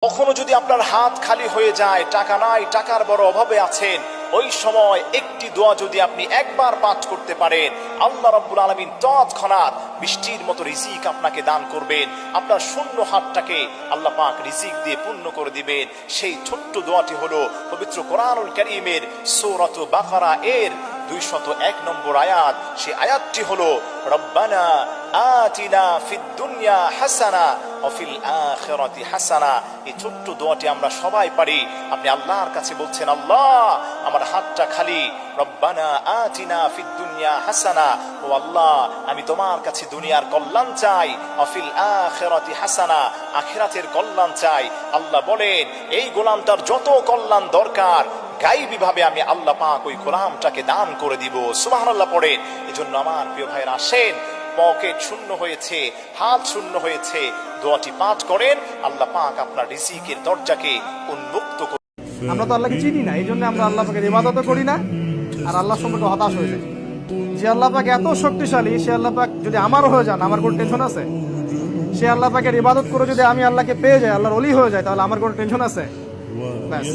কখনো যদি আপনার হাত খালি হয়ে যায়, টাকা নাই, টাকার বড় অভাবে আছেন, ওই সময় একটি দোয়া যদি আপনি একবার পাঠ করতে পারেন, আল্লাহ রাব্বুল আলামিন তৎক্ষণাৎ বৃষ্টির মতো রিজিক আপনাকে দান করবেন। আপনার শূন্য হাতটাকে আল্লাহ পাক রিজিক দিয়ে পূর্ণ করে দিবেন। সেই ছোট্ট দোয়াটি হলো পবিত্র কোরআনুল কারীমের সূরাত বাকারা এর 201 নম্বর আয়াত। সেই আয়াতটি হলো রব্বানা আতিনা ফিদ দুনিয়া হাসানা ওয়া ফিল আখিরাতি হাসানা। এই ছোট্ট দোয়াটি আমরা সবাই পারি। আপনি আল্লাহর কাছে বলছেন, আল্লাহ আমার হাতটা খালি, রব্বানা আতিনা ফিদ দুনিয়া হাসানা, ও আল্লাহ আমি তোমার কাছে দুনিয়ার কল্যাণ চাই, ওয়া ফিল আখিরাতি হাসানা আখিরাতের কল্যাণ চাই। আল্লাহ বলেন এই গোলামটার যত কল্যাণ দরকার গায়বী ভাবে আমি আল্লাহ পাক ওই গোলামটাকে দান করে দিব। সুবহানাল্লাহ পড়েন। এজন্য আমার প্রিয় ভাইরা, আসেন, পকেট শূন্য হয়েছে, হাত শূন্য হয়েছে, দোয়াটি পাঠ করেন, আল্লাহ পাক আপনার রিজিকের দরজাকে উন্মুক্ত করবেন। আমরা তো আল্লাহকে চিনি না, এই জন্য আমরা আল্লাহ পাকের ইবাদত করি না, আর আল্লাহ সম্পর্কে হতাশ হয়ে যাই। যে আল্লাহ পাক এত শক্তিশালী, সে আল্লাহ পাক যদি আমার হয়ে যান, আমার কোনো টেনশন আছে? সে আল্লাহ পাকের ইবাদত করে যদি আমি আল্লাহকে পেয়ে যাই, আল্লাহর ওলি হয়ে যায়, তাহলে আমার কোনো টেনশন আছে? ব্যাস।